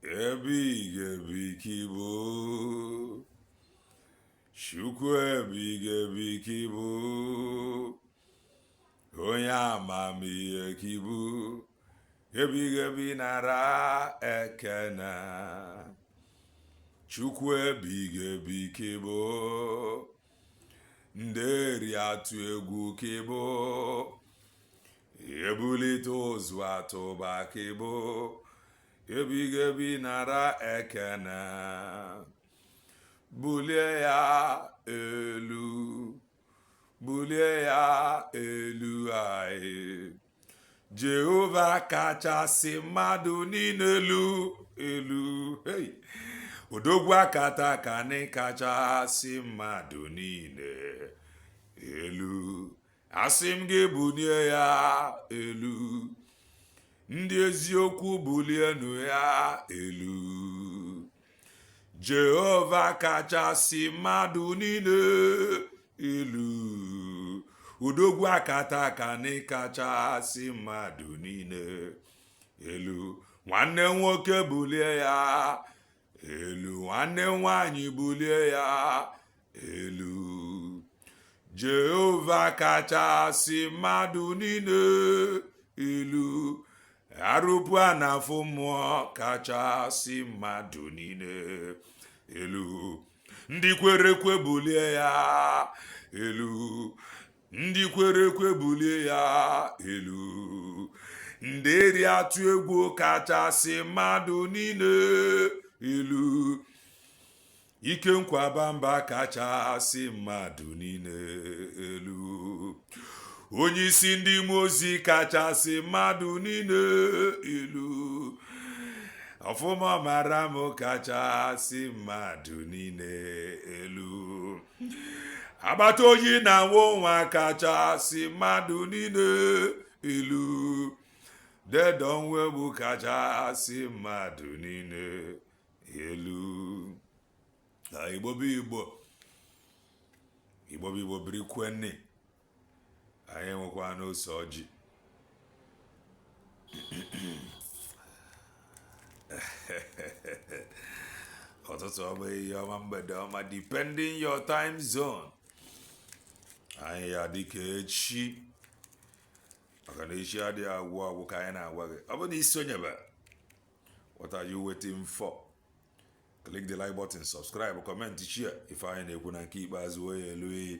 Ebighị kibo, Chukwu ebighị kibo, onye amamihe kibo, ebighị nara ekene. Chukwu ebighị kibo, nderi atụ egwu kibo, ebulite ozu atụba kibo. Ebighị nara ekene, bulie ya elu, bulie ya elu anyị. Jehova kachasị mmadụ niile elu. Hey. Odogwu akata aka anyị kachasị mmadụ niile elu. Asị m gị bulie ya elu. Ndị eziokwu bulienu ya elu. Jehova kachasị mmadụ niile elu. Odogwu akata aka anyị kachasị mmadụ niile elu. Nwanne nwoke bulie ya elu. Nwanne nwanyị bulie ya elu. Jehova kachasị mmadụ niile elu. Arụpụ a na-afụ mmụọ kachasị mmadụ niile elu. Ndị kwere ekwe bulie ya elu. Ndị kwere ekwe bulie ya elu. Ndị eri atụ egwu kachasị mmadụ niile elu. Ike nkwaba mba kachasị mmadụ niile elu. Onye isi ndị mmụọ ozi kachasị mmadụ niile elu. Ọfụma mara m kachasị mmadụ niile elu. Agbata oyi na nwa nwa kachasị mmadụ niile elu. Dedo nwegbu kachasị mmadụ niile elu. Igbo bụ Igbo. Igbo bụ Igbo biri kwenni. Anyị nwekwa n'ose ọjị. Ọtụtụ ọma ihe ọma mgbede ọma depending your time zone. Anyị ya dịka echi. Maka na echi adịghị agwụ agwụ ka anyị na-agwa gị. Ọ bụ na isi onye bụ. What are you waiting for? Click the like button, subscribe, comment, share. If anyị na-ekwu na nke ikpeazụ onye elu.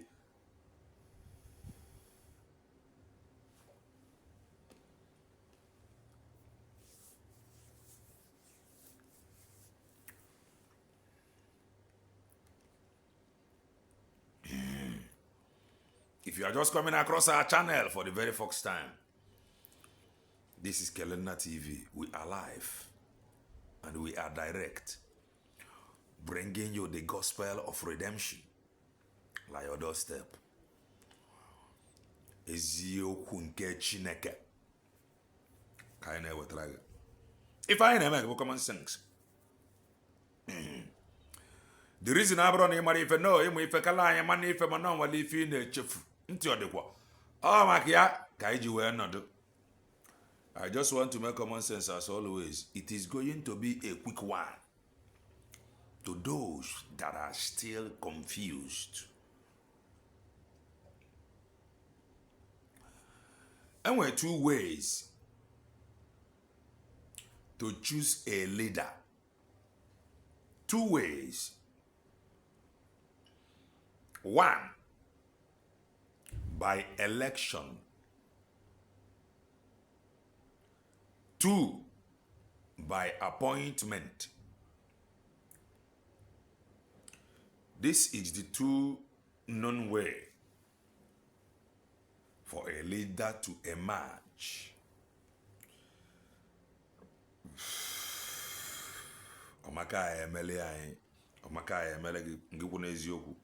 If you are just coming across our channel for the very first time, this is Nkere TV. We are live and we are direct, bringing you the gospel of redemption like your doorstep. Eziokwu nke Chineke ka anyị na-ewetara gị. If I na-eme common sense. The reason abụrụ na ịmara ife no ịmụ ife kala anyị mana ife mana nwale ife ị na-echefu ntị ọ dịkwa ọ maka ya ka anyị ji wee nọdụ. I just want to make common sense as always. It is going to be a quick one to those that are still confused. And there are two ways to choose a leader. Two ways. One, by election. Two, by appointment. This is the two known way for a leader to emerge. Omaka emele anyị. Omaka emele gị kwụ n'eziokwu.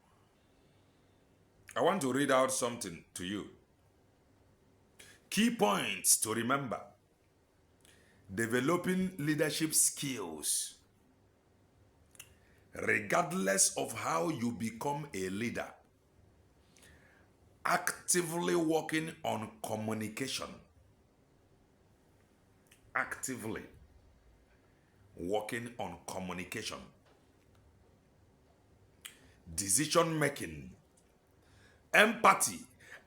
I want to read out something to you. Key points to remember. Developing leadership skills. Regardless of how you become a leader, actively working on communication. Actively working on communication, decision making, empathy,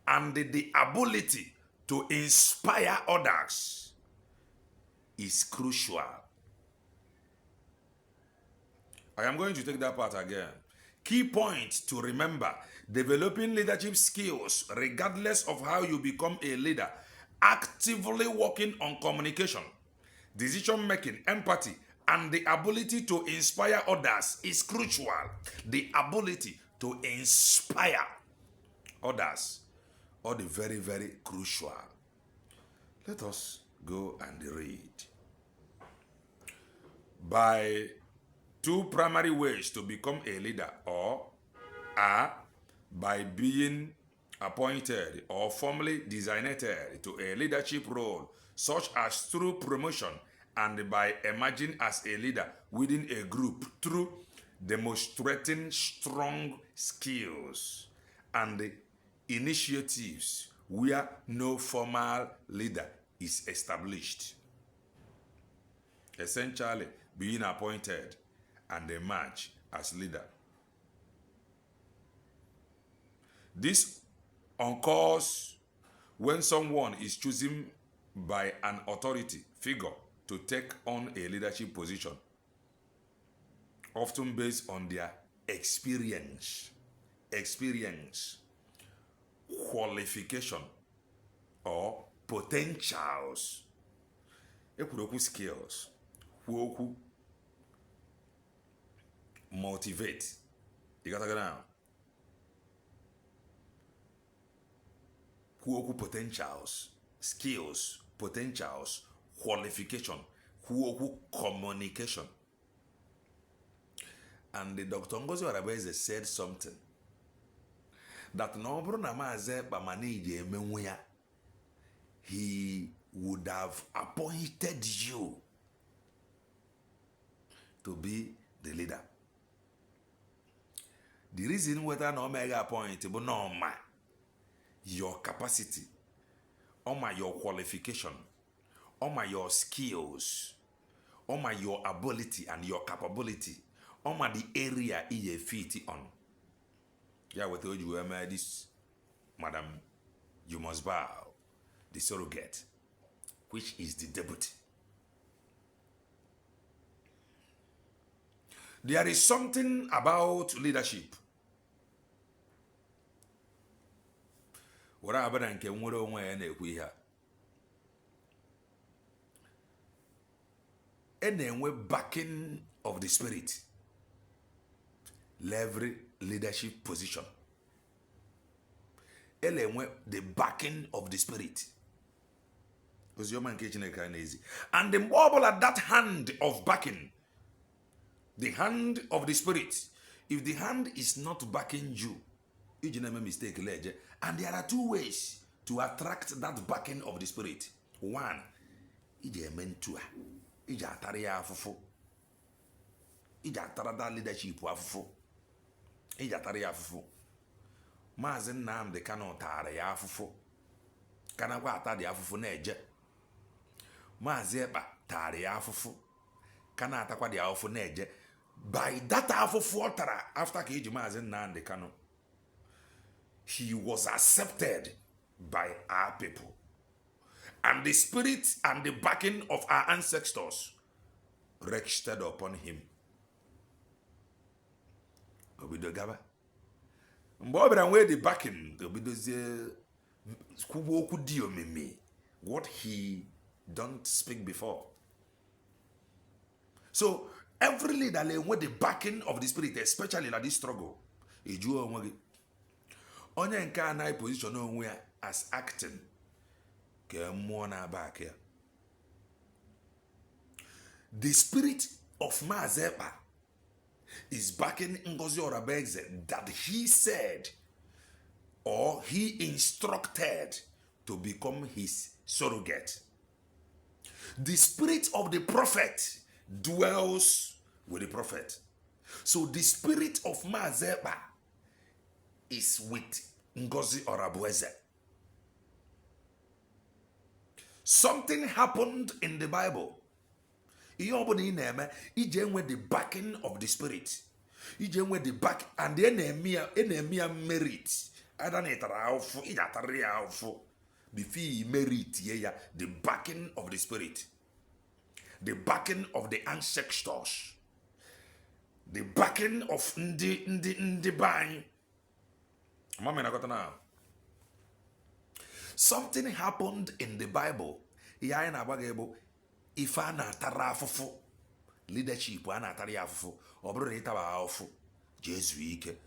and the ability to inspire others is crucial. I am going to take that part again. Key point to remember: developing leadership skills, regardless of how you become a leader, actively working on communication, decision making, empathy, and the ability to inspire others is crucial. The ability to inspire others, or the very, very crucial. Let us go and read. By two primary ways to become a leader are by being appointed or formally designated to a leadership role, such as through promotion, and by emerging as a leader within a group through demonstrating strong skills and initiatives where no formal leader is established. Essentially, being appointed and emerge as leader. This occurs when someone is chosen by an authority figure to take on a leadership position, often based on their experience, qualification, or potentials. Ekwurekwu skills, kwuokwu motivate. You got to go now. Kwuokwu potentials, skills, potentials, qualification, kwuokwu communication. And the Dr. Ngozi Orabeze said something that no bụrụ na Maazị Ekpa ma na-eji emenwu ya, he would have appointed you to be the leader. The reason whether na omega appoint bụ na your capacity, your qualification, your skills, your ability and your capability, the area you fit on. Yeah, what told you, this, madam, you must bow, the surrogate, which is the deputy. There is something about leadership. What happened in Nkere and backing of the spirit, every leadership position. The backing of the spirit. And the marble at that hand of backing, the hand of the spirit. If the hand is not backing you, you make a mistake. And there are two ways to attract that backing of the spirit. One, ije mentor, ije atari ya afufu, ije atara that leadership afufu, ije atari ya afufu. Maazị Nnamdi Kanu tara ya afufu, kana kwa atari ya afufu na-eje. Maazị Ekpa tara ya afufu, kana atakwa di afufu na-eje. By that afufu tara, after ka iji Maazị Nnamdi Kanu, he was accepted by our people. And the spirit and the backing of our ancestors rested upon him. Obidogaba. Mbobra where the backing, what he don't speak before. So every leader with the backing of the spirit, especially in this struggle, onye nke anaghị position onwe ya as acting ka mmụọ na-aba here. The spirit of Maazị Ekpa is backing Ngozi Orabeze that he said or he instructed to become his surrogate. The spirit of the prophet dwells with the prophet. So the spirit of Maazị Ekpa is with Ngozi Orabeze. Something happened in the Bible. ihe ọbụla ị na-eme ije enwe the backing of the spirit, ije enwe the back, and na-eme ya merit. Ada na ịtara ahụfụ, ị ga-atarịrị ya ahụfụ before you merit ya the backing of the spirit, the backing of the ancestors, the backing of ndị bany. Mama, got now. Something happened in the Bible. Ya na bagebo if ana tarafufu leadership ana tarafufu obro na itaba afufu Jesu ike.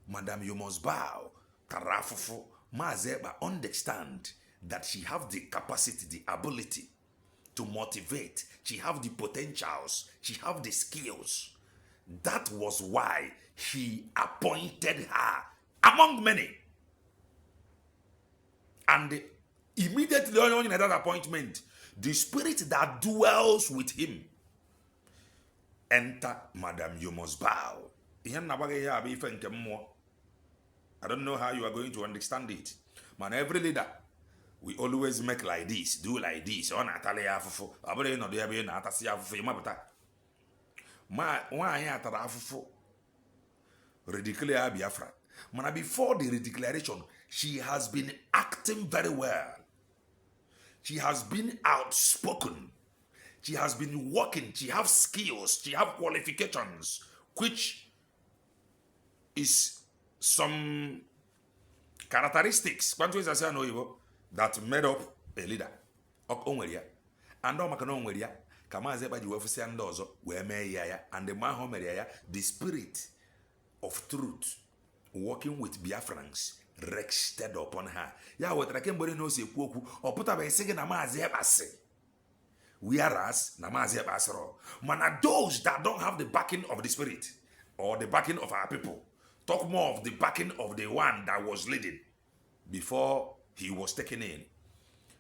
Madam, you must bow. Tarafufu Mazeba understand that she have the capacity, the ability to motivate. She have the potentials. She have the skills. That was why he appointed her among many. And immediately on that appointment, the spirit that dwells with him enter. Madam, you must bow. I don't know how you are going to understand it. Man, every leader, we always make like this, do like this. On Natalia Fufu, I believe not there being Natasia Fimabata. Why I redeclare Biafra. Man, before the redeclaration, she has been acting very well. She has been outspoken. She has been working. She has skills. She has qualifications, which is some characteristics that made up a leader. And the spirit of truth working with Biafrans rested upon her. Whereas man, those that don't have the backing of the spirit or the backing of our people, talk more of the backing of the one that was leading before he was taken in.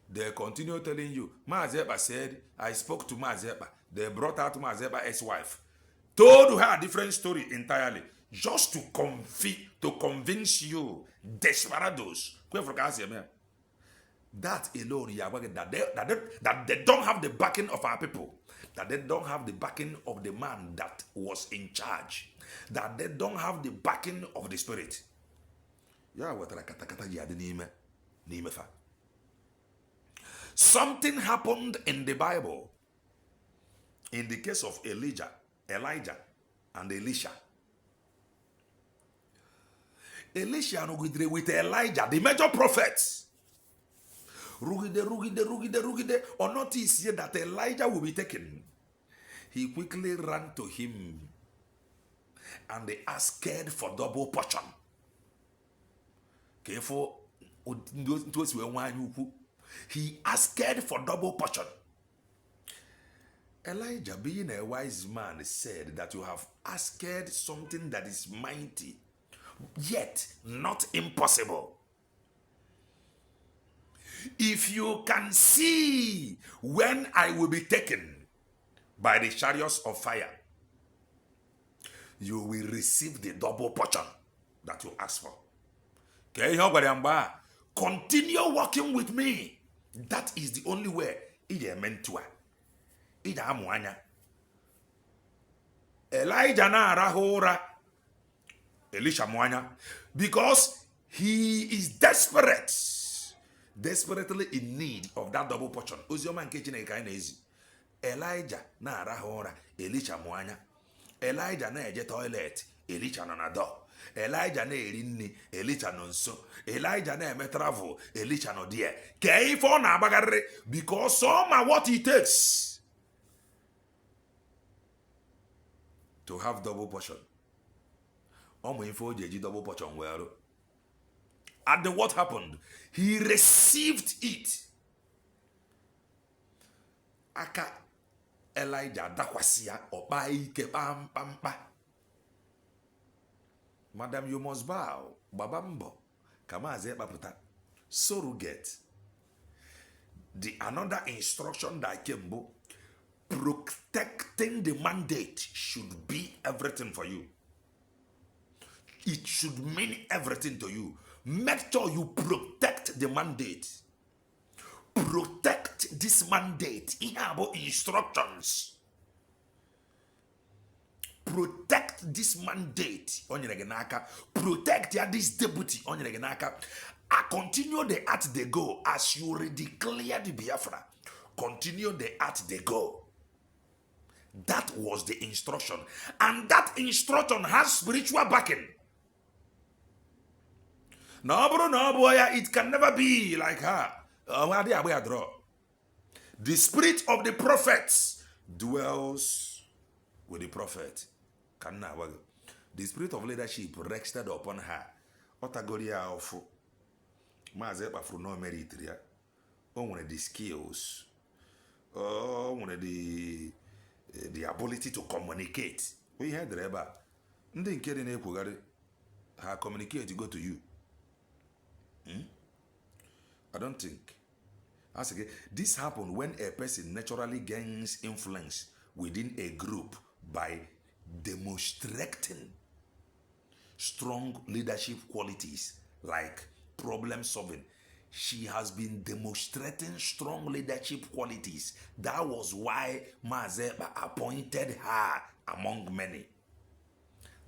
They continue telling you, Mazeba said, I spoke to Mazeba. They brought out Mazeba's ex-wife, told her a different story entirely, just to convince you, desperados. That alone, that they don't have the backing of our people, that they don't have the backing of the man that was in charge, that they don't have the backing of the spirit. Something happened in the Bible in the case of Elijah, and Elisha. Elisha with Elijah, the major prophets. Rugide, or notice here that Elijah will be taken. He quickly ran to him and they asked for double portion. He asked for double portion. Elijah, being a wise man, said that you have asked something that is mighty, yet not impossible. If you can see when I will be taken by the chariots of fire, you will receive the double portion that you ask for. Continue working with me. That is the only way. Elijah na rahora Elisha mwanya, because he is desperately in need of that double portion. Elijah na rahora Elisha mwanya. Elijah na eje toilet, Elisha no na do. Elijah na eri nni, Elisha no nso. Elijah na eme travel, Elisha no there. Keifo na abagarre, because some are what it takes to have double portion. Double portion. And then what happened? He received it. Aka Elijah dakwasia obaike pam. Madam, you must bow. Babambo. Kamaze baputa. Surrogate. The another instruction that came, protecting the mandate should be everything for you. It should mean everything to you. Make sure you protect the mandate. Protect this mandate. In our instructions. protect this mandate on your genaka, protect this deputy on your genaka. I continue the art they go as you declare the Biafra. Continue the art they go. That was the instruction. And that instruction has spiritual backing. No, bro, no, boy, it can never be like her. The spirit of the prophets dwells with the prophet. The spirit of leadership rested upon her. Otagoria of Mazepa for no merit. One of the skills. One of the ability to communicate. We had Reba. Nkere her communicate to go to you. I don't think. As again, this happens when a person naturally gains influence within a group by demonstrating strong leadership qualities like problem solving. She has been demonstrating strong leadership qualities. That was why Mazepa appointed her among many.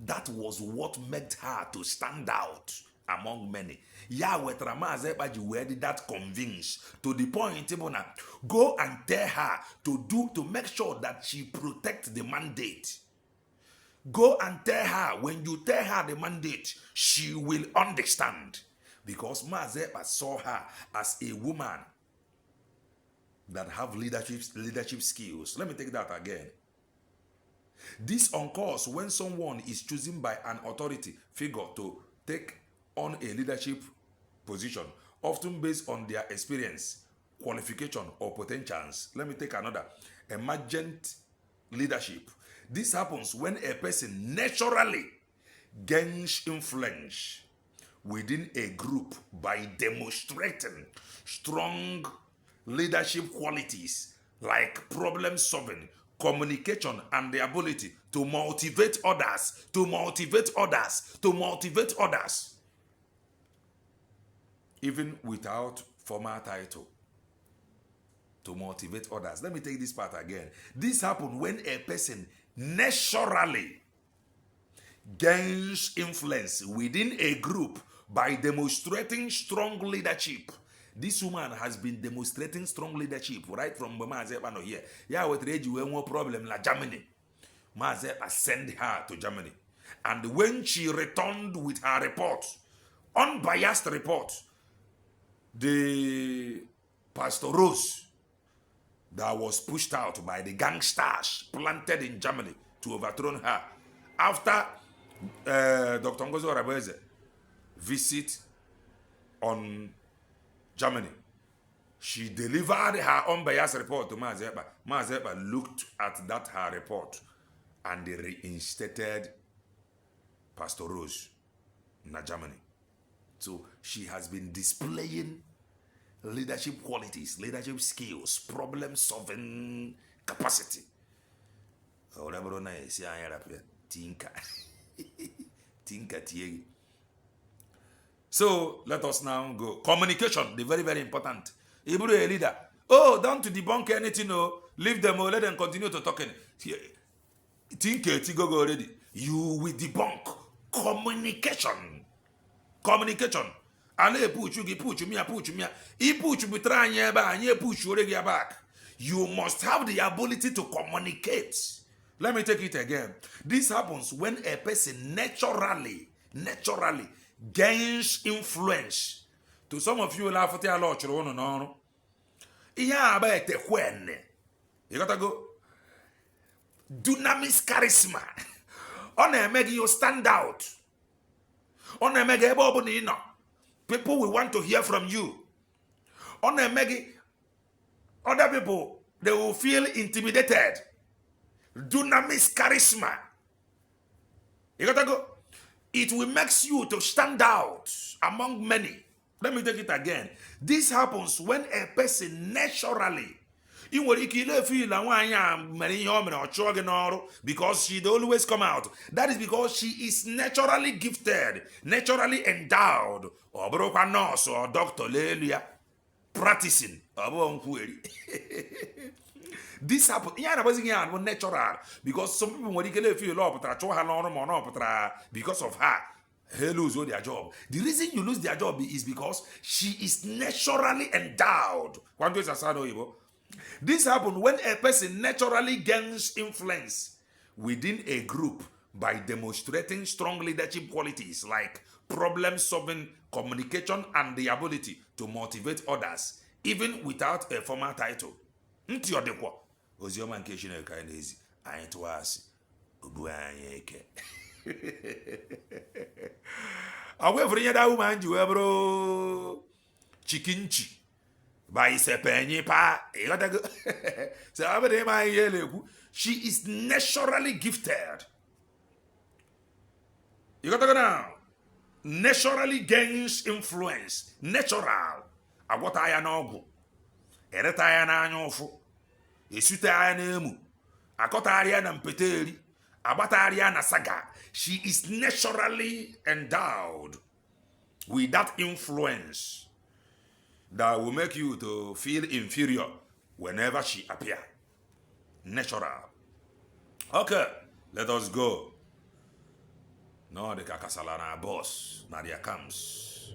That was what made her to stand out among many. Yahweh Mazepa did that convince to the point go and tell her to make sure that she protects the mandate. Go and tell her, when you tell her the mandate, she will understand. Because Mazepa saw her as a woman that have leadership skills. Let me take that again. This occurs when someone is chosen by an authority figure to take on a leadership position, often based on their experience, qualification, or potentials. Let me take another. Emergent leadership. This happens when a person naturally gains influence within a group by demonstrating strong leadership qualities like problem solving, communication, and the ability to motivate others, even without formal title, to motivate others. Let me take this part again. This happens when a person naturally gains influence within a group by demonstrating strong leadership. This woman has been demonstrating strong leadership right from Mazepa here. Yeah, with Reggie, we have no problem like Germany. Mazepa sent her to Germany. And when she returned with her report, unbiased report, the Pastor Rose that was pushed out by the gangsters planted in Germany to overthrow her after Dr. Ngozo Rabeze visit on Germany. She delivered her unbiased report to Mazepa. Mazepa looked at that her report and they reinstated Pastor Rose in Germany. So she has been displaying leadership qualities, leadership skills, problem solving capacity. So let us now go. Communication, the very, very important. Ibru a leader. Oh, don't to debunk anything, no. Leave them or let them continue to talk. Go already. You will debunk communication. Communication. Ale push you me. He push you push you back. You must have the ability to communicate. Let me take it again. This happens when a person naturally gains influence. To some of you, laugh at a lot. Yeah, but you gotta go. Dunamis charisma. On a make you stand out. On a make people will want to hear from you. On a make other people, they will feel intimidated. Dunamis charisma. You gotta go. It will make you to stand out among many. Let me take it again. This happens when a person naturally, because she always come out. That is because she is naturally gifted, naturally endowed, or nurse or doctor, practicing. This happen. Yeah, that wasn't natural because some people when they feel law, but because of her. They lose all their job. The reason you lose their job is because she is naturally endowed. This happens when a person naturally gains influence within a group by demonstrating strong leadership qualities like problem solving, communication, and the ability to motivate others, even without a formal title. Nti odekwa ozioma nke Chineke anyị n'ezi anyị tụwa asị obu anyị eke. Awefere nye da woman ji we bro chikinchi by sepenyi pa. So abede ma yeleku. She is naturally gifted. You got to go now. Naturally gains influence. Natural. Agwata aya na ọgwụ. Ereta aya na anya ụfụ. Esute aya na emu. Akọta arịa na mpeteri. Agbata arịa na saga. She is naturally endowed with that influence that will make you to feel inferior whenever she appears. Natural. Okay, let us go. No, the Kakasalana boss, Nadia comes.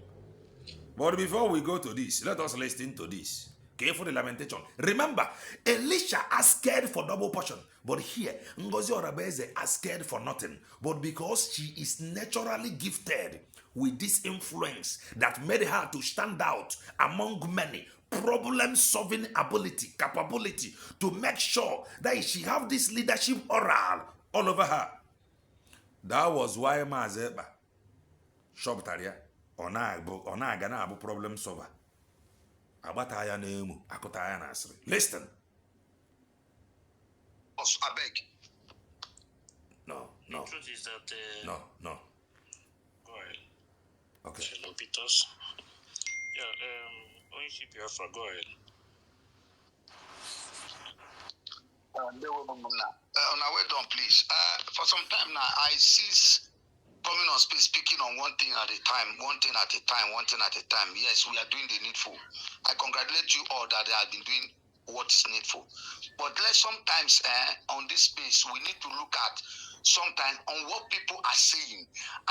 But before we go to this, let us listen to this. Careful the lamentation. Remember, Elisha asked for double portion. But here, Ngozi Orabeze asked for nothing. But because she is naturally gifted with this influence that made her to stand out among many, problem-solving ability, capability to make sure that she have this leadership oral all over her. That was why Mazeba Shobtaria ona gana abu problem solver. Abataya nemu akotaya nasri. Listen. I beg. No. The truth is that No. Go ahead. Okay. Hello, Peters. Yeah, ownership Biafra, go ahead. Now wait on, please. For some time now, I cease coming on space, speaking on one thing at a time. Yes, we are doing the needful. I congratulate you all that they have been doing what is needful. But sometimes on this space, we need to look at sometimes on what people are saying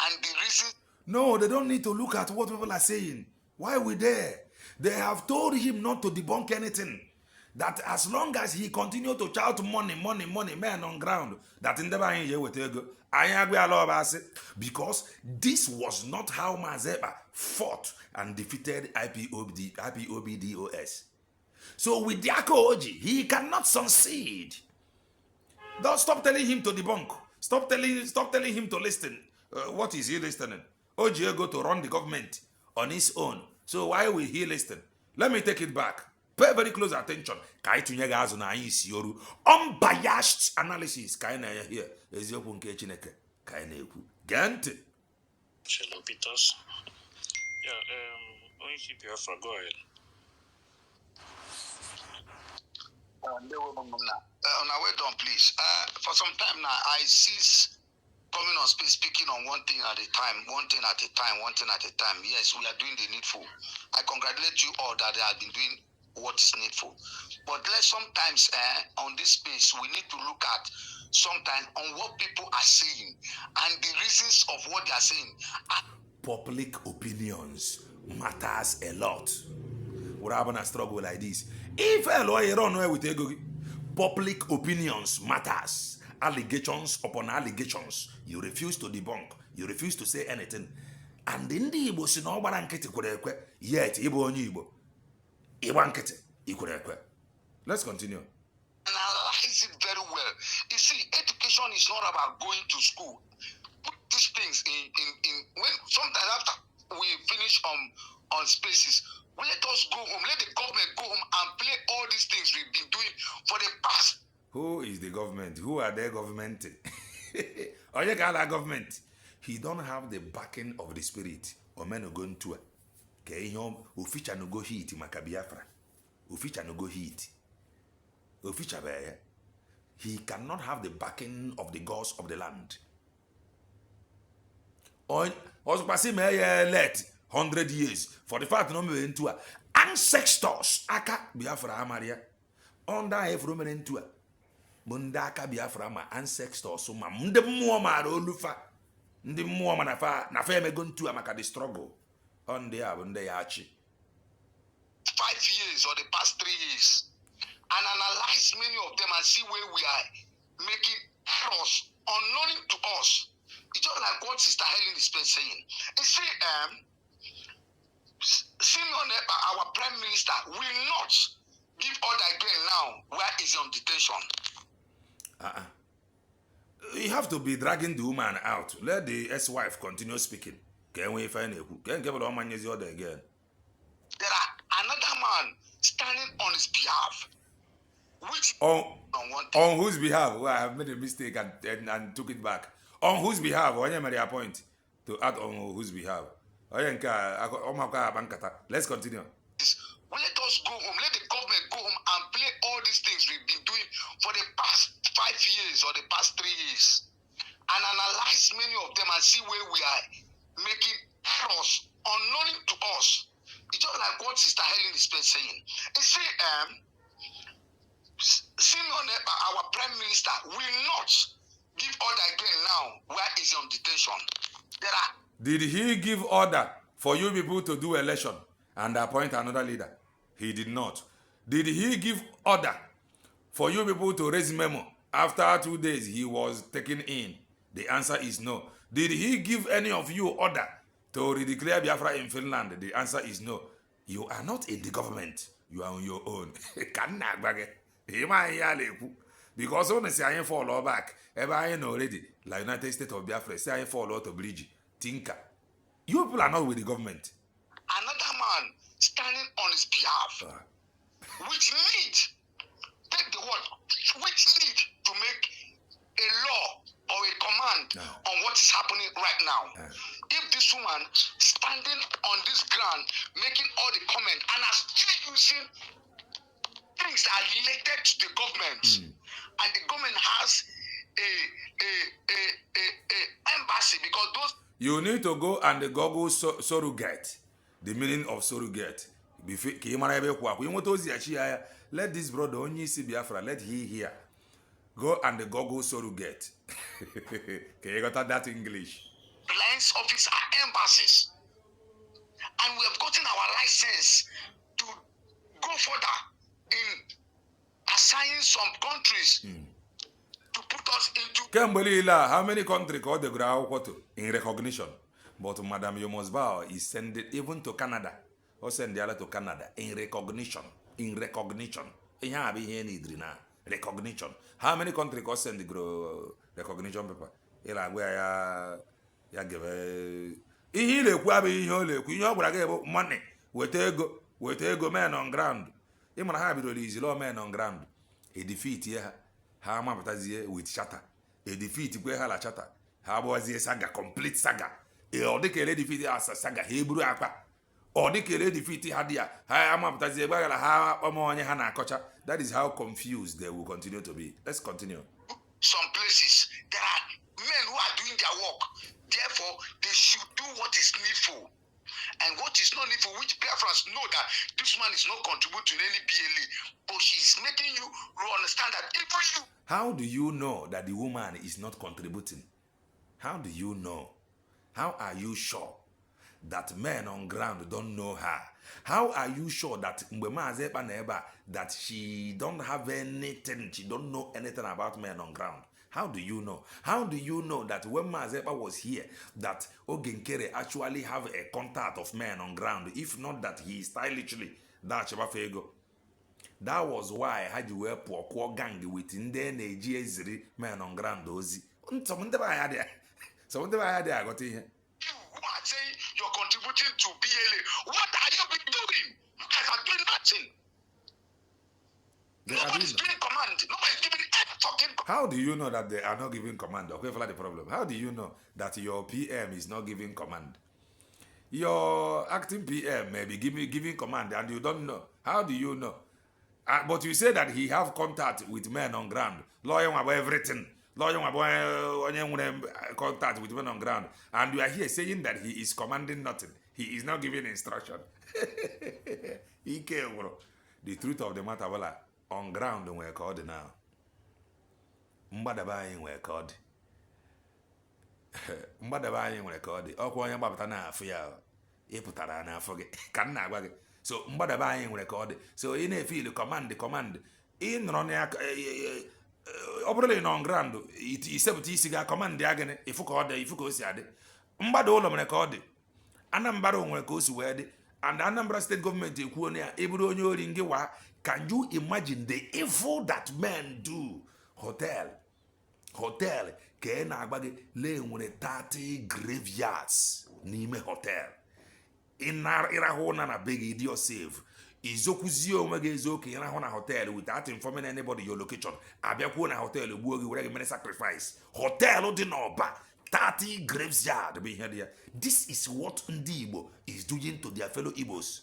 and the reason. No, they don't need to look at what people are saying. Why are we there? They have told him not to debunk anything. That as long as he continue to shout money, men on ground, that in the here with ego, because this was not how Mazeba fought and defeated IPOBDOS. So with Diako Oji, he cannot succeed. Don't stop telling him to debunk. Stop telling him to listen. What is he listening? Oji go to run the government on his own. So why will he listen? Let me take it back. Pay very close attention. Unbiased analysis. Here. Hello, Peters. Yeah, ownership Biafra, go ahead. Now wait on, please. For some time now, I cease coming on space, speaking on one thing at a time. Yes, we are doing the needful. I congratulate you all that they have been doing what is needful. But sometimes on this space, we need to look at sometimes on what people are saying and the reasons of what they are saying. Public opinions matters a lot. What happened a struggle like this? If a lawyer don't know with ego, public opinions matters. Allegations upon allegations. You refuse to debunk. You refuse to say anything. And in the Igbo, si no gbara nkịtị kwere ekwe, yet Igbo onye Igbo. Igba nkịtị, ikwere ekwe. Let's continue. Analyze it very well. You see, education is not about going to school. Put these things in when sometimes after we finish on spaces, let us go home. Let the government go home and play all these things we've been doing for the past. Who is the government? Who are their government? Or you call that government? He don't have the backing of the spirit. Or men are going to Uficha no go hit Makabiafra. Uficha no go hit. Uficha be. He cannot have the backing of the gods of the land. Or also let 100 years for the fact no me into ancestors aka Biafra Amaria Under every moment to Bunda aka Biafra ma ancestors ma ndị mmụọ mara olufa ndị mmụọ ma na fa emego ntu maka the struggle on the abụ ndị ya achị 5 years or the past 3 years and analyze many of them and see where we are making errors unknown to us. It's just like what Sister Helen is saying. You see, Simeon, our Prime Minister, will not give order again now where he's on detention. You have to be dragging the woman out. Let the ex-wife continue speaking. Can we find a who? Can give the woman his order again? There are another man standing on his behalf. Which on whose behalf? Well, I have made a mistake and took it back. On whose behalf? Point to add on whose behalf? Let's continue. Let us go home. Let the government go home and play all these things we've been doing for the past 5 years or the past 3 years and analyze many of them and see where we are making errors unknown to us. It's just like what Sister Helen is saying. You see, Simeon, our Prime Minister, will not give order again now where he's on detention. Did he give order for you people to do election and appoint another leader? He did not. Did he give order for you people to raise memo after 2 days he was taken in? The answer is no. Did he give any of you order to redeclare Biafra in Finland? The answer is no. You are not in the government. You are on your own. Because when say I fall back, ever I know already, like United States of Biafra, say I fall out of bridge. Tinker. You people are not with the government. Another man standing on his behalf, which need, take the word, which need to make a law or a command on what is happening right now. If this woman standing on this ground, making all the comment and are still using things that are related to the government, and the government has a embassy because those. You need to go and Google surrogate, the meaning of surrogate. Let this brother only see Biafra, let he hear. Go and Google surrogate. Okay, you got that English. Reliance office are embassies. And we have gotten our license to go further in assigning some countries to put us into. How many countries called the ground in recognition? But Madam Yomosbao is sending even to Canada. Or send the other to Canada in recognition. In recognition. Recognition. How many countries called send the recognition paper? Money. With ego men on ground. Even have it is law men on ground. He defeat here. How mapatazie with shatter. A defeat where hala chatter. How was the saga, complete saga. Or the Kele defeat as a saga, Hebrew apa. Or the Kele defeat Hadia. How mapatazie how Omonia Hana Kocha. That is how confused they will continue to be. Let's continue. Some places there are men who are doing their work. Therefore, they should do what is needful. And what is not needful, which Biafrans know that this man is not contributing to any BLE, but she's making you understand that even you. How do you know that the woman is not contributing? How do you know? How are you sure that men on ground don't know her? How are you sure that that she don't have anything, she don't know anything about men on ground? How do you know? How do you know that when Mazepa was here, that Nkere actually have a contact of men on ground? If not that he stylishly, that that was why I had to wear poor gang with Ndene men on ground. Someone I got here. Who are saying you're contributing to BLA? What are you doing? You guys are doing nothing. Nobody's giving command. Nobody's giving any fucking command. How do you know that they are not giving command? Okay, for the problem. How do you know that your PM is not giving command? Your acting PM may be giving command and you don't know. How do you know? But you say that he have contact with men on ground. Lawyer about everything. Lawyer about contact with men on ground. And you are here saying that he is commanding nothing. He is not giving instruction. The truth of the matter, on ground nwere ka ọ dị now. Mgbadaba anyị nwere ka ọ dị. Mgbadaba anyị nwere ka ọ dị. Ọkwa onye gbapụta n'afọ ya ịpụtara n'afọ gị ka m na-agwa gị. So mgbadaba anyị nwere ka ọ dị. So ị na-efeel command ị nọrọ n'aka ọ bụrụ na ị nọ on ground isepụta isi ga command ya gịnị ifu ka ọ dị ifu ka o si adị. Mgbada ụlọ mere ka ọ dị. Anambra nwere ka o si wee dị. And Anambra state government ekwuo na ya eburu onye ori ngị wa. Can you imagine the evil that men do? Hotel ka ị na-agba gị lee nwere 30 graveyards n'ime hotel. Ịrahụ ụra na be gị dị safe. Izokwuzie onwe gị eziokwu ịrahụ na hotel without informing anybody your location. Abịakwuo na hotel gbuo gị were gị mere sacrifice. Hotel dị n'ọba 30 graveyard bụ ihe dị ya. This is what ndị Igbo is doing to their fellow Igbos.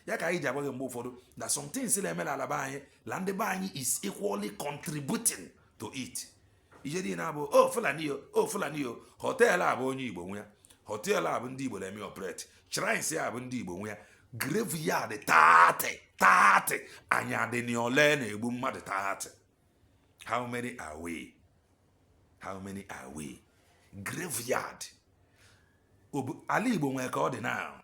Ya ka anyị ji agwa gị mgbe ụfọdụ na some things na-eme n'ala be anyị la ndị be anyị is equally contributing to it. Ije dị na-abụ Fulani o hotel a bụ onye Igbo nwe ya. Hotel a bụ ndị Igbo na-eme operate. Shrines a bụ ndị Igbo nwe ya. Graveyard 30 anyị adị n'ole na-egbu mmadụ 30. How many are we? Graveyard. Ala Igbo nwere ka ọ dị now.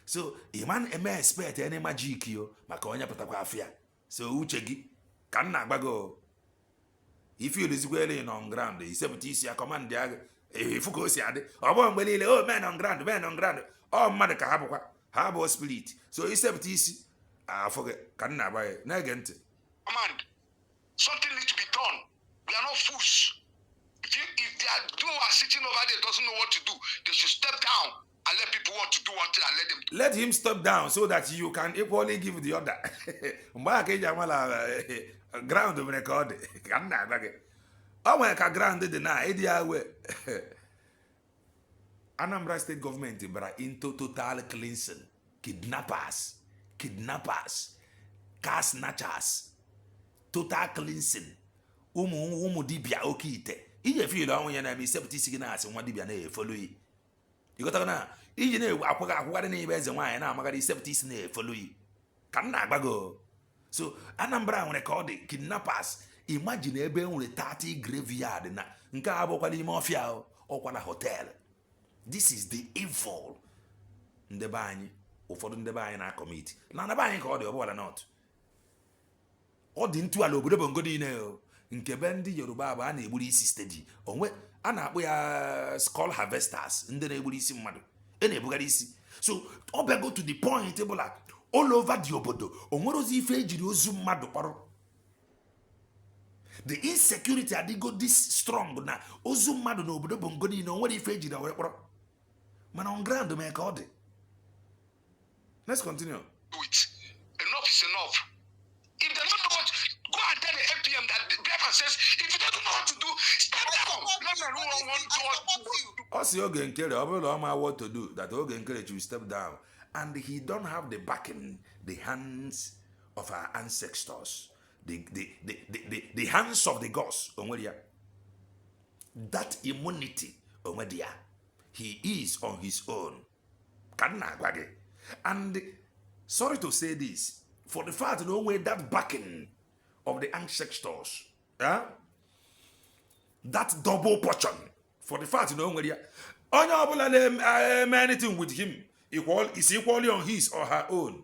So iman eme expect any magic yo maka onye pụtakwa afịa. So uche gị ka m na-agba gị if you lizigwele in on ground isepụta isi ya command ya ifu ka o si adị. Ọ bụ mgbe niile men on ground ọ mmadụ ka ha bụ spirit. So isepụta isi afọ gị ka m na-agba gị na-ege ntị. Command, something needs to be done. We are not fools. If they are doing are sitting over there doesn't know what to do, they should step down and let people want to do one thing and let them do. Let him step down so that you can equally give the other. Mgbe aka eji amala ground mere ka ọ dị ka m na-agba gị. Ọ nwere ka ground dị na ịdị awe. Anambra state government bara into total cleansing. Kidnappers, car snatchers, total cleansing. Ụmụ dibịa oke ite. Ije feel ọnwụ ya na-eme isepụta isi gị na-asị nwa dibịa na-efolo yi. Ịghọtara na iji na-akwụgharị n'ibe eze nwaanyị na-amagharị isepụta isi na-efolo yi. Ka m na-agba gị. So Anambra nwere ka ọ dị kidnappers. Imagine ebe nwere 30 graveyard na nke a bụkwa n'ime ọfịa ọkwa na hotel. This is the evil. Ndebe anyị ụfọdụ ndebe anyị na-akọmiti na ndebe anyị ka ọ dị ọbụla not. Ọ dị ntụ ala obodo bongo niile nke be ndị Yoruba bụ a na-egburu isi steady. Onwe a na-akpụ ya skull harvesters ndị na-egburu isi mmadụ na-ebugharị isi. So ọ bịago to the point bụla all over the obodo onwere ozi ife ejiri ozu mmadụ kpọrọ. The insecurity adịgo this strong na ozu mmadụ n'obodo bongo niile onwere ife ejiri were kpọrọ. Mana on ground mee ka ọ dị. Let's continue. Do it. Enough is enough. If they don't know what, go and tell the APM that the driver says, if you don't know what to do, step down. Let me know what to do. Also, Nkere, I will know what to do. That Nkere should step down. And he don't have the backing, the hands of our ancestors, the hands of the gods. That immunity, he is on his own. And sorry to say this, for the fact no way that backing of the ancestors, that double portion, for the fact no way, anything with him is equally on his or her own.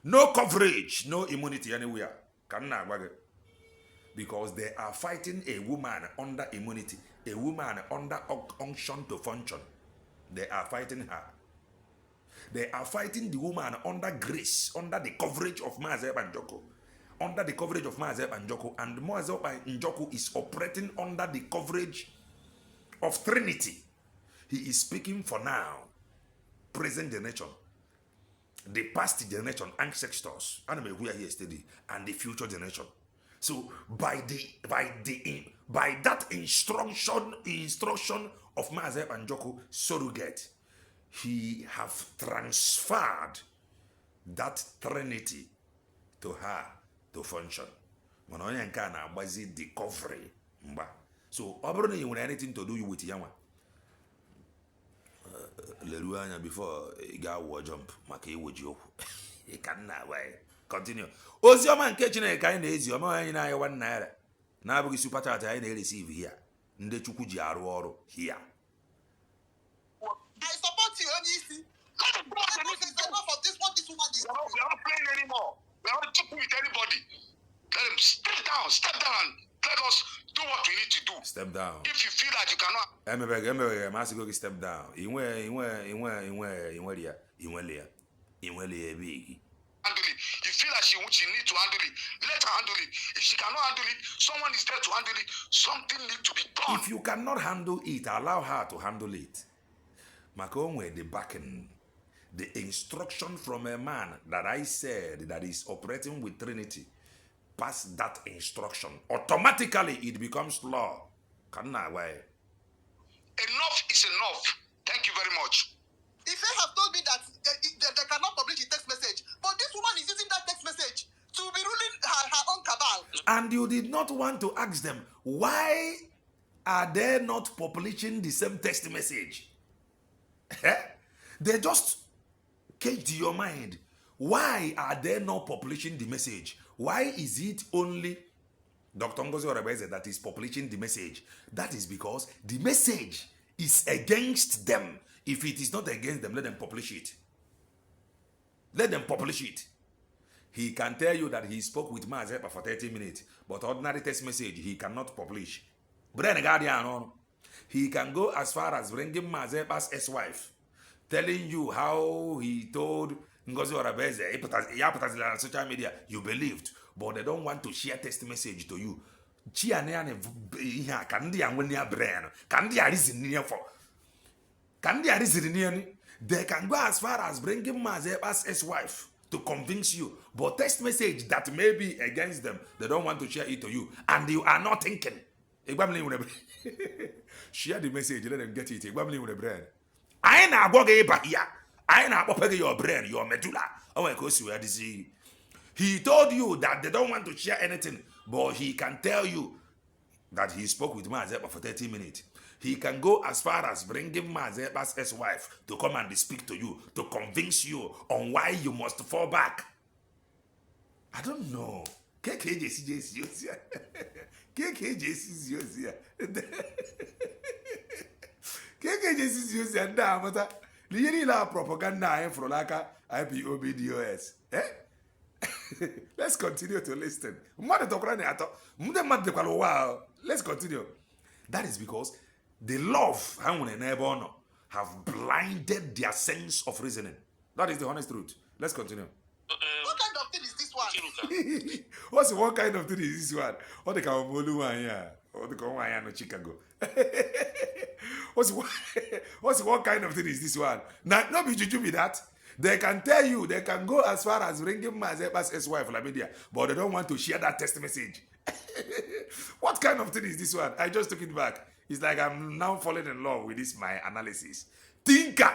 No coverage, no immunity anywhere. Because they are fighting a woman under immunity, a woman under unction to function. They are fighting her. They are fighting the woman under grace, under the coverage of Maazị Banjoko. Under the coverage of Maazị Banjoko. And Maazị Banjoko is operating under the coverage of Trinity. He is speaking for now, present generation, the past generation, ancestors, and the future generation. So by that instruction of Maazị Banjoko surrogate, he have transferred that Trinity to her to function. Manonye nke na agbazi the covering mba. So ọ bụrụ na you nwere anything to do with yanwa. Leru anya before you ga jump maka iwoji okwu. You can na why. Continue. Ozioma nke Chineke ka anyị na-ezi ọma anyị na-anya 1 naira. Na-abụghị super chat anyị na-receive here. Ndị Chukwu ji arụ ọrụ here. I support you, Onyeisi. Enough of this what this woman is doing. We are not playing anymore. We are not talking with anybody. Let him step down and let us do what we need to do. Step down. If you feel that you cannot Emebege masị gị step down. Inwe big. handle it, you feel like she needs to handle it, let her handle it. If she cannot handle it, someone is there to handle it. Something needs to be done. If you cannot handle it, allow her to handle it. Maka onwe the backing, the instruction from a man that I said that is operating with Trinity, pass that instruction. Automatically it becomes law. Enough is enough. Thank you very much. If they have told me that they cannot publish a text message, but this woman is using that text message to be ruling her own cabal. And you did not want to ask them, why are they not publishing the same text message? They just caged your mind. Why are they not publishing the message? Why is it only Dr. Ngozi Orebeze that is publishing the message? That is because the message is against them. If it is not against them, let them publish it. Let them publish it. He can tell you that he spoke with Mazepa for 30 minutes, but ordinary text message he cannot publish. He can go as far as bringing Mazepa's ex-wife, telling you how he told Ngozi Orebeze, he put it on social media, you believed, but they don't want to share text message to you. They can go as far as bringing Mazepa's ex-wife to convince you, but text message that may be against them, they don't want to share it to you, and you are not thinking. Share the message, let them get it. I na go here. I na your brain, your medulla. Oh my gosh, where is he? He told you that they don't want to share anything, but he can tell you that he spoke with Mazepa for 30 minutes. He can go as far as bringing Mazepa's ex-wife to come and speak to you, to convince you on why you must fall back. I don't know. Propaganda from like IPOBDOS. Let's continue to listen. Let's continue. That is because the love have blinded their sense of reasoning. That is the honest truth. Let's continue. What kind of thing is this one? What kind of thing is this one? What the Kamolu one here? What the Kamolu no Chicago? What kind of thing is this one? Now, not be juju be that. They can tell you, they can go as far as bringing Mazepa's ex-wife, Lamedia, but they don't want to share that text message. What kind of thing is this one? I just took it back. It's like I'm now falling in love with this, my analysis. Thinker!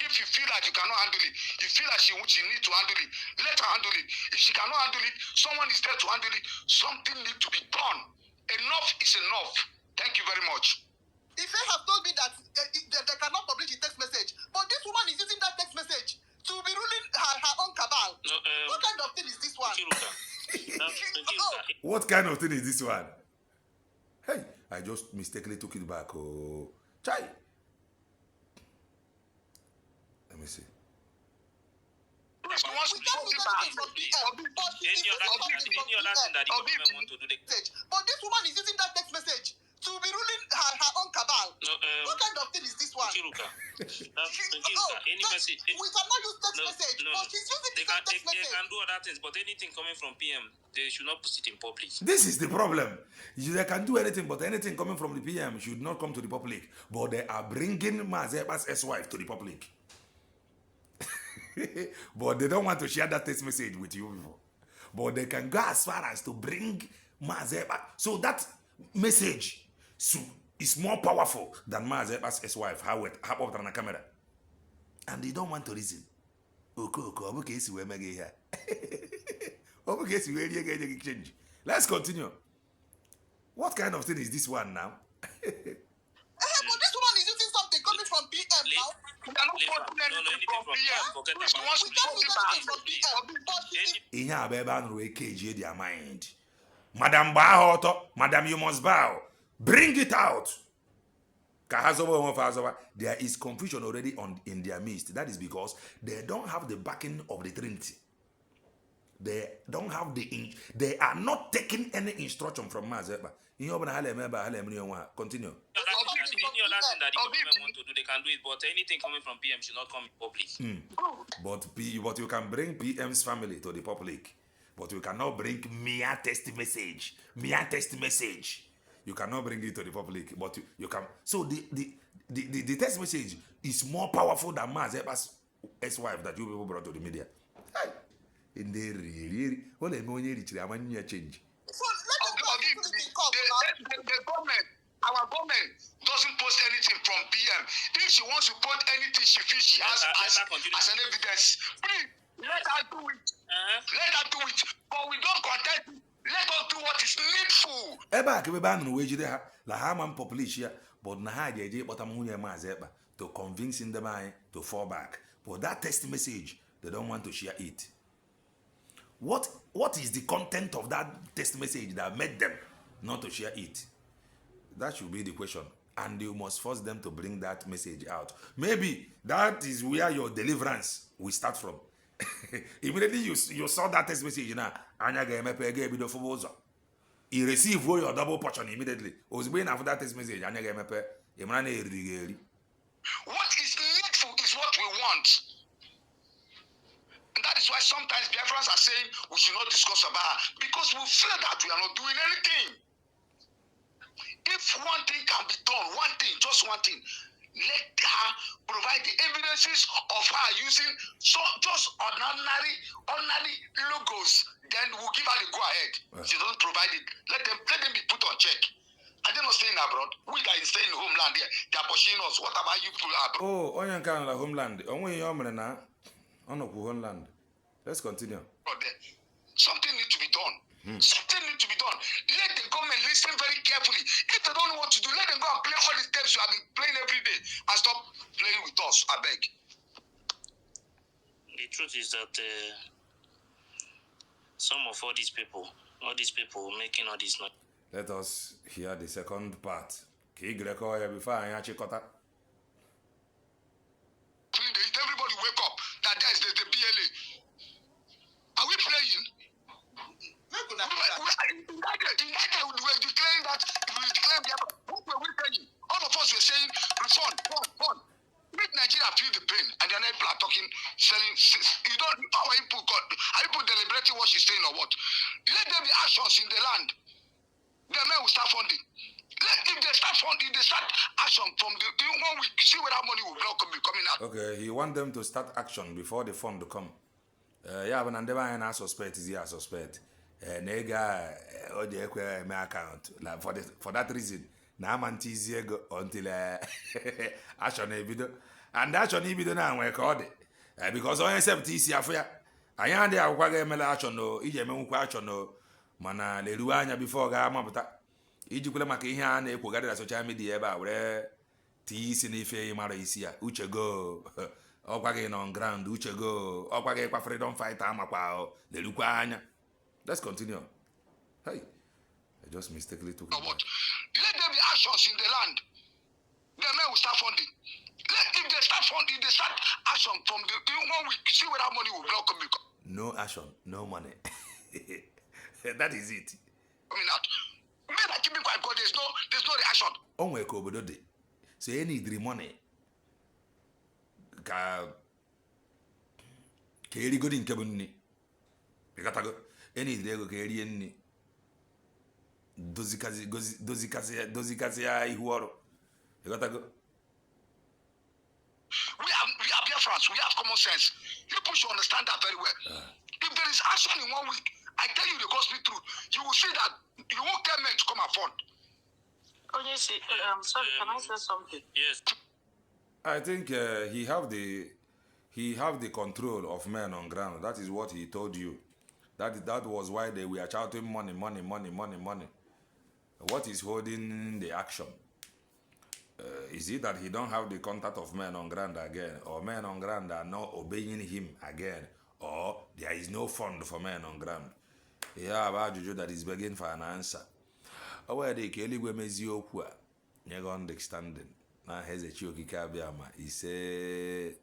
If you feel like you cannot handle it, you feel like she needs to handle it, let her handle it. If she cannot handle it, someone is there to handle it. Something needs to be done. Enough is enough. Thank you very much. If they have told me that they cannot publish a text message, but this woman is using that text message to be ruling her own cabal. What kind of thing is this one? What kind of thing is this one? Hey, I just mistakenly took it back. Oh, chai. Let me see. We can't use anything from PM, but she is using something from PM. But this woman is using that text message to be ruling her own cabal. What kind of thing is this one? Any message. We cannot use text message, but she's using the same text message. They can do other things, but anything coming from PM, they should not put it in public. This is the problem. They can do anything, but anything coming from the PM should not come to the public. But they are bringing Mazepa's ex-wife to the public. But they don't want to share that text message with you before. But they can go as far as to bring Mazepa. So that message is more powerful than Mazepa's ex-wife. How up on the camera. And they don't want to reason. Let's continue. What kind of thing is this one now? But this woman is using something coming from PM now. We are not posting anything from PM. Forget Which about wants it. to post it back. ihe a bụ ebe a nụrụ ekeji their mind. Madam gbaa ọtọ, madam you must bow, bring it out. Ka ha zọba onwe fa azọba. There is confusion already in their midst. That is because they don't have the backing of the Trinity. They don't have they are not taking any instruction from Mazeba. Ihe ọbụla ha na-eme ebe a, ha na-emere onwe ha. Continue. Any other thing that the government want to do, they can do it. But anything coming from PM should not come in public. But you can bring PM's family to the public. But you cannot bring mere text message. Mere text message. You cannot bring it to the public. But you can. So the text message is more powerful than Mazeba's ex-wife that you people brought to the media. In the really, well, change. So the government, our government doesn't post anything from PM. If she wants to post anything she feels she has as an evidence, please let her do it. Let her do it. But we don't contest it. Let us do what is needful. Eba ke beba nunu wejide ha la ha man publish ya, but na ha jeje kpota nwunye Maazekpa to convince them to fall back. But that text message, they don't want to share it. What is the content of that text message that made them not to share it? That should be the question. And you must force them to bring that message out. Maybe that is where your deliverance will start from. Immediately you saw that text message now, you receive your double portion immediately. After that text message, what is needful is what we want. And that is why sometimes Biafrans are saying we should not discuss about her, because we feel that we are not doing anything. If one thing can be done, one thing, just one thing, let her provide the evidences of her using just ordinary logos. Then we'll give her the go ahead. She doesn't provide it. Let them be put on check. Are they not staying abroad? We that is staying in homeland here, they are pushing us. What about you people abroad? Oh, on your kind of homeland. Homeland. Let's continue. Something needs to be done. Something needs to be done. Let the government listen very carefully. If they don't know what to do, let them go and play all the steps you have been playing every day and stop playing with us. I beg. The truth is that some of all these people making all this noise. Let us hear the second part. Before I chikota. Everybody wake up. That there is the BLA. Are we playing? We were declaring that what were we saying? All of us were saying refund. Make Nigeria feel the pain, and then people are talking, selling. You don't. How are you deliberating what she's saying or what? Let there be actions in the land. The men will start funding. If they start funding, they start action from in 1 week. See where that money will be coming out. Okay, he want them to start action before the fund come. Yeah, but I suspect is here suspect. Nega my account like for that reason. Now I'm until action video. And action video now we record because on SFTC afia. I am there kwa action no, ije memukwa action no. Mana leru anya before ga maputa. Ijikwele maka ihe a na-ekwogara na social media ebe a were tii isi n'ife mara isi ya uche go ọkwa gị on ground uche go ọkwa gị kwa freedom fighter amakwa lerukwa anya. Let's continue. Hey, I just mistakenly took it. Let there be actions in the land. The men will start funding. If they start funding, they start action from in 1 week. See where that money will come. No action, no money. That is it. I mean that. Men are keeping quiet because there's no reaction. Onwe ka obodo dị. So you need the money. Ka erigodi nke bụ nni. Ịgatago. Need ego ka erie nni. Dozikazi ya ihu ọrụ. Ịgatago. We are Biafrans. We have common sense. People should understand that very well. If there is action in 1 week, I tell you the gospel truth, you will see that you won't get men to come and fund. Oh yes, sorry, can I say something? Yes. I think he have the control of men on ground. That is what he told you. That was why they were shouting money. What is holding the action? Is it that he don't have the contact of men on ground again, or men on ground are not obeying him again, or there is no fund for men on ground? Yeah, about Juju that is begging for an answer. Oh, where they kill you, Mezio, you understanding. Now, has a choky cabiama. He say.